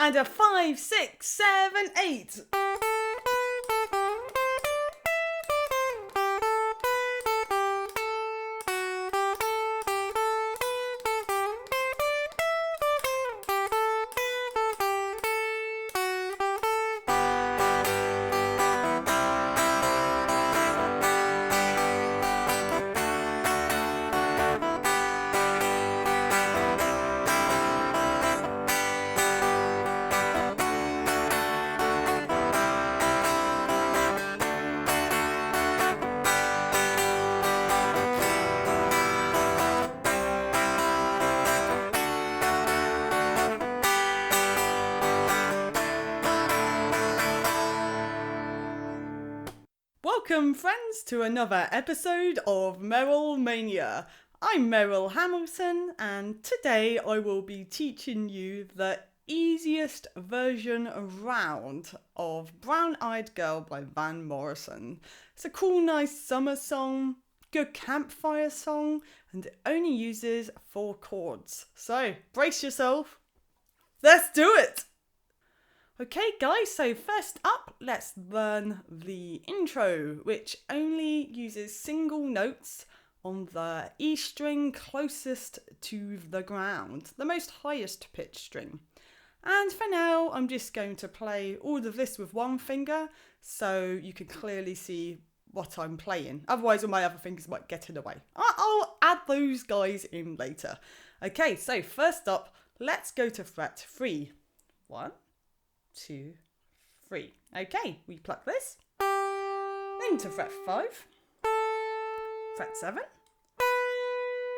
and a 5, 6, 7, 8. Welcome, friends, to another episode of Meryl Mania. I'm Meryl Hamilton, and today I will be teaching you the easiest version around of Brown Eyed Girl by Van Morrison. It's a cool, nice summer song, good campfire song, and it only uses 4 chords. So, brace yourself. Let's do it! Okay guys, so first up, let's learn the intro, which only uses single notes on the E string closest to the ground, the most highest pitch string. And for now, I'm just going to play all of this with one finger, so you can clearly see what I'm playing. Otherwise, all my other fingers might get in the way. I'll add those guys in later. Okay, so first up, let's go to fret 3. 1, 2, 3. Okay, we pluck this. Then to fret 5. Fret 7.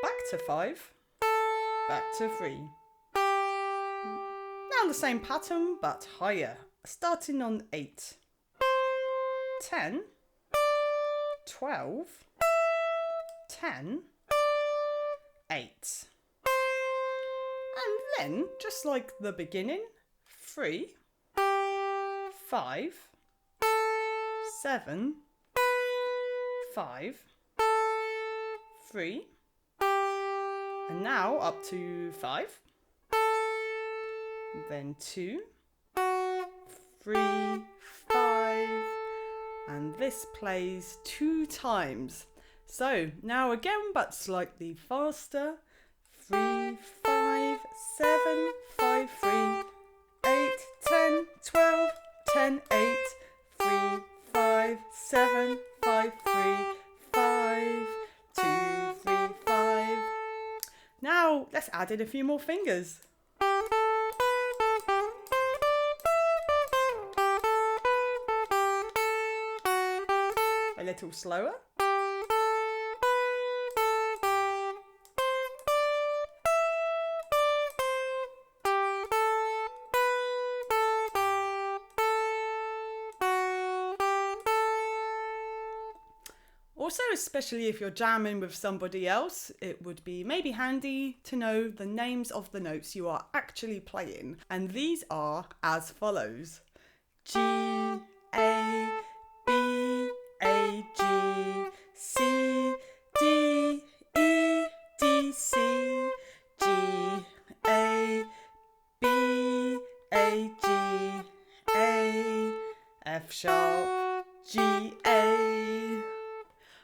Back to 5. Back to 3. Now the same pattern, but higher. Starting on 8. 10. 12. 10. 8. And then, just like the beginning, 3. 5, 7, 5, 3, and now up to 5, then 2, 3, 5, and this plays 2 times. So now again, but slightly faster. 3, 5, 7, 5, 3, 8, 10, 12, 10, 8, 3, 5, 7, 5, 3, 5, 2, 3, 5. Now, let's add in a few more fingers. A little slower. Also, especially if you're jamming with somebody else, it would be maybe handy to know the names of the notes you are actually playing. And these are as follows. G, A, B, A, G, C, D, E, D, C, G, A, B, A, G, A, F sharp, G, A.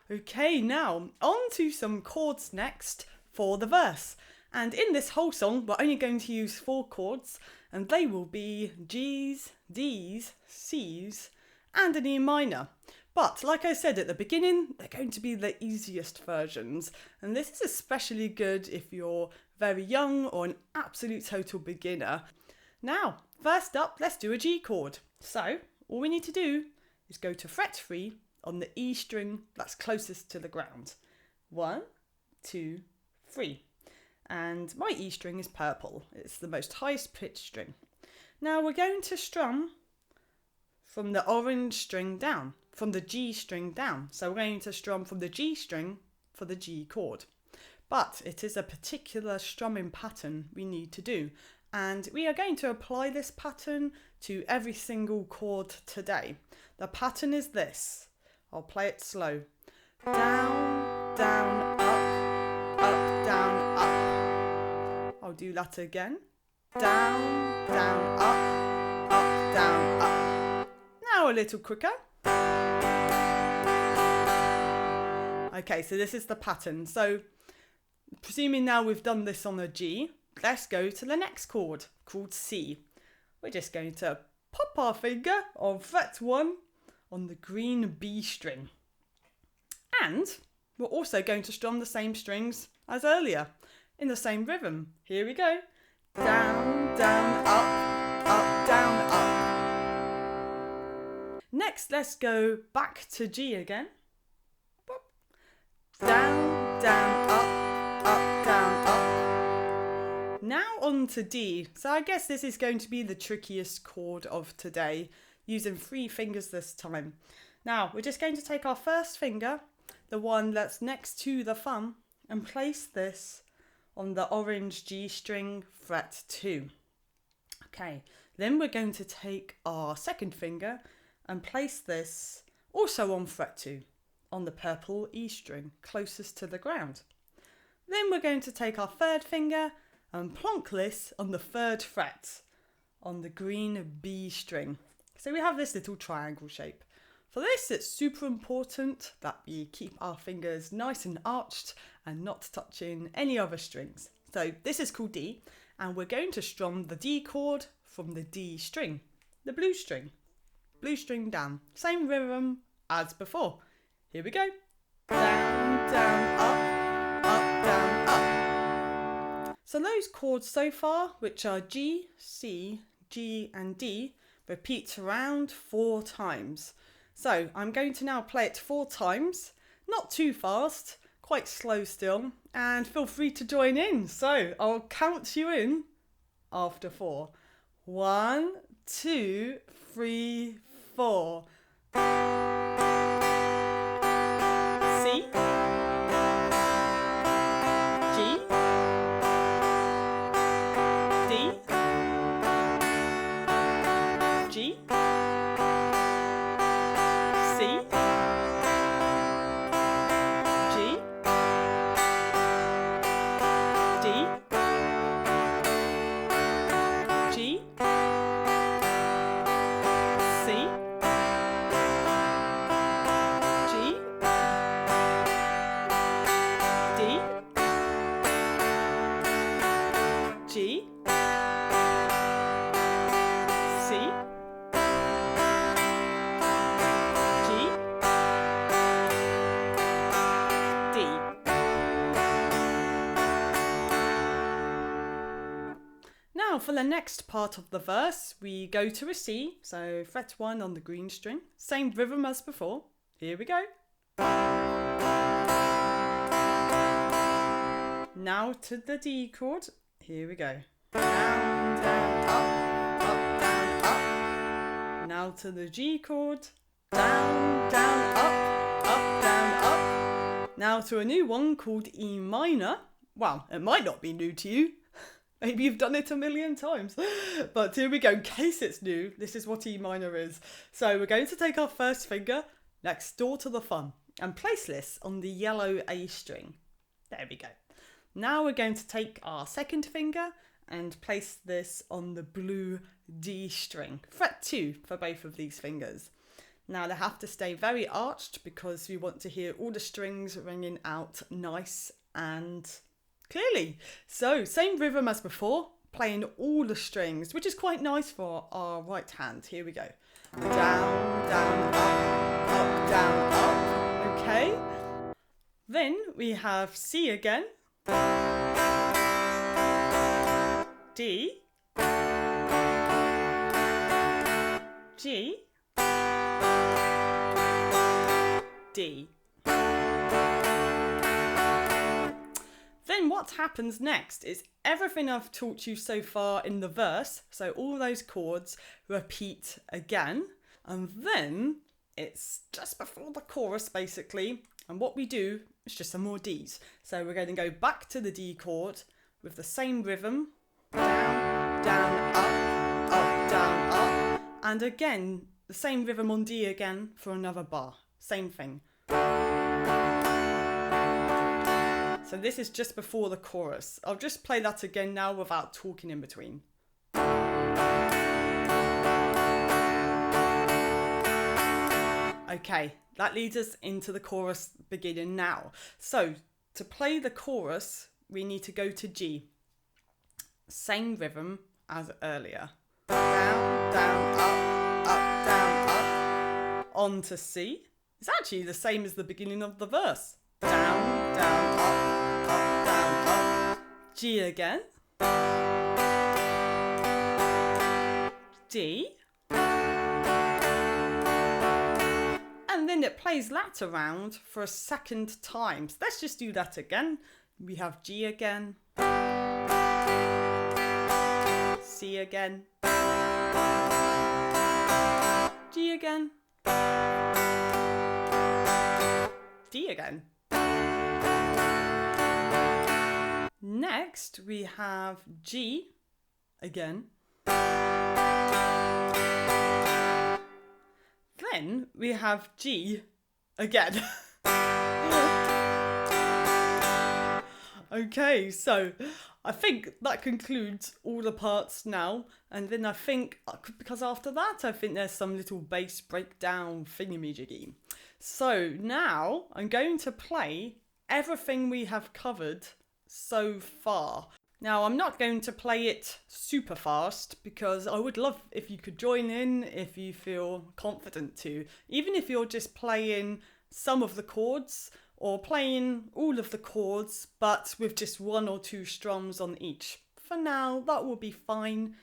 Okay, now on to some chords next for the verse. And in this whole song, we're only going to use 4 chords, and they will be G's, D's, C's, and an E minor. But like I said at the beginning, they're going to be the easiest versions. And this is especially good if you're very young or an absolute total beginner. Now, first up, let's do a G chord. So all we need to do is go to fret 3 on the E string that's closest to the ground. 1, 2, 3. And my E string is purple. It's the most highest pitch string. Now we're going to strum from the orange string down, from the G string down. So we're going to strum from the G string for the G chord. But it is a particular strumming pattern we need to do. And we are going to apply this pattern to every single chord today. The pattern is this. I'll play it slow. Down, down, up, down, up. I'll do that again. Down, down, up, little quicker. Okay, so this is the pattern. So presuming now we've done this on a G, let's go to the next chord called C. We're just going to pop our finger on fret 1 on the green B string. And we're also going to strum the same strings as earlier in the same rhythm. Here we go. Down, down, up, down, up. Next, let's go back to G again. Down, down, up, down, up. Now on to D. So I guess this is going to be the trickiest chord of today, using 3 fingers this time. Now, we're just going to take our first finger, the one that's next to the thumb, and place this on the orange G string, fret 2. Okay, then we're going to take our second finger and place this also on fret 2. On the purple E string, closest to the ground. Then we're going to take our third finger and plonk this on the 3rd fret on the green B string. So we have this little triangle shape. For this, it's super important that we keep our fingers nice and arched and not touching any other strings. So this is called D, and we're going to strum the D chord from the D string, the blue string down. Same rhythm as before. Here we go. Down, down, up, down, up. So those chords so far, which are G, C, G and D, repeat around 4 times. So I'm going to now play it 4 times, not too fast, quite slow still, and feel free to join in. So I'll count you in after 4. 1, 2, 3, 4. C, G, D, G, C, G, D, G, C, G, C, G, D. Now for the next part of the verse, we go to a C, so fret 1 on the green string, same rhythm as before. Here we go. Now to the D chord. Here we go. Down, down, up, down, up. Now to the G chord. Down, down, up, down, up. Now to a new one called E minor. Well, it might not be new to you. Maybe you've done it a million times. But here we go. In case it's new, this is what E minor is. So we're going to take our first finger next door to the thumb and place this on the yellow A string. There we go. Now we're going to take our second finger and place this on the blue D string, fret 2 for both of these fingers. Now they have to stay very arched because we want to hear all the strings ringing out nice and clearly. So same rhythm as before, playing all the strings, which is quite nice for our right hand. Here we go. Down, down, up, down, up. Okay. Then we have C again. D, G, D. Then what happens next is everything I've taught you so far in the verse, so all those chords repeat again, and then it's just before the chorus basically, and what we do is just some more Ds. So we're going to go back to the D chord with the same rhythm, down, down, up, down, up, and again the same rhythm on D again for another bar, same thing. So this is just before the chorus. I'll just play that again now without talking in between. Okay, that leads us into the chorus beginning now. So to play the chorus, we need to go to G. Same rhythm as earlier. Down, down, up, down, up. On to C. It's actually the same as the beginning of the verse. Down, down, up, down, up. G again. D. And then it plays that around for a second time. So let's just do that again. We have G again. C again. G again. D again. Next we have G again. Then we have G again. Okay, so I think that concludes all the parts now. And then I think, because after that, I think there's some little bass breakdown thingamajiggy. So now I'm going to play everything we have covered so far. Now, I'm not going to play it super fast because I would love if you could join in if you feel confident to. Even if you're just playing some of the chords or playing all of the chords but with just 1 or 2 strums on each. For now, that will be fine,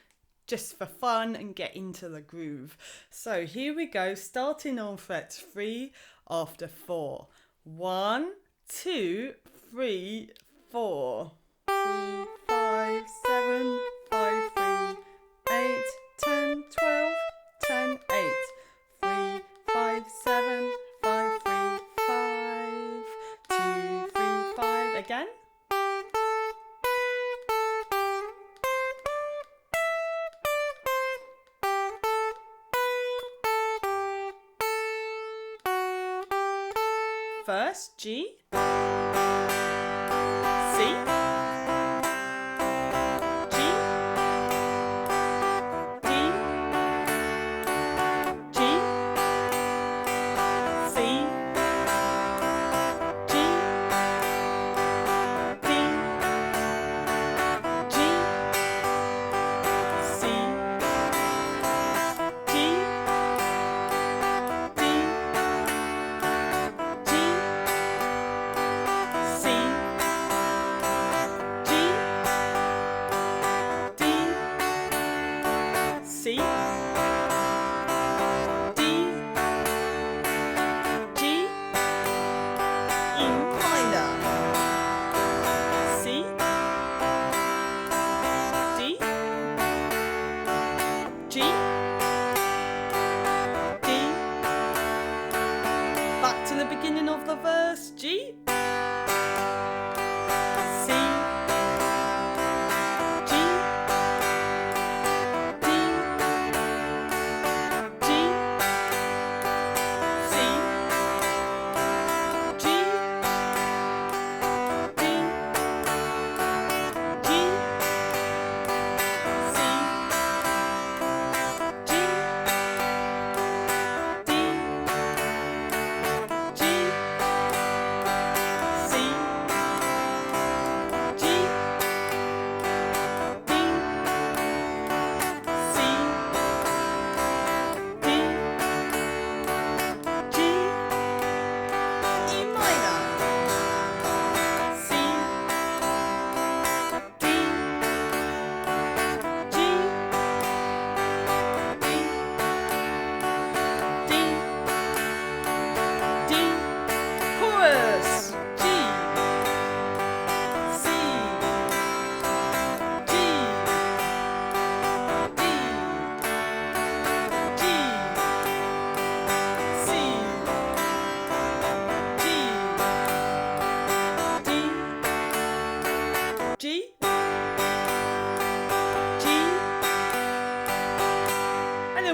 just for fun and get into the groove. So here we go, starting on fret 3 after 4. 1, 2, 3, 4. 3, 5, 7, 5, 3, 8, 10, 12, 10, 8. 3, 5, 7, 5, 3, 5, 2, 3, 5. Again. First G, C,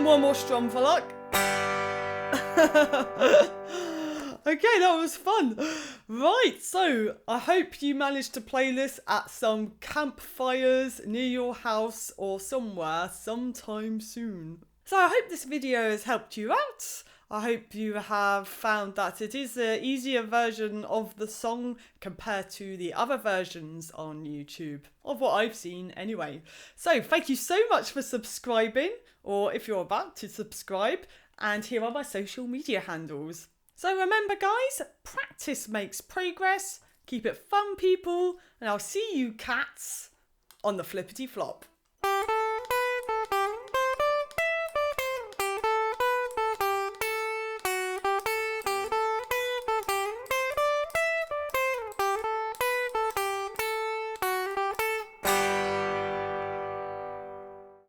One more strum for luck. Okay, that was fun. Right, so I hope you managed to play this at some campfires near your house or somewhere sometime soon. So I hope this video has helped you out. I hope you have found that it is an easier version of the song compared to the other versions on YouTube, of what I've seen anyway. So thank you so much for subscribing, or if you're about to subscribe, and here are my social media handles. So remember guys, practice makes progress, keep it fun people, and I'll see you cats on the flippity flop.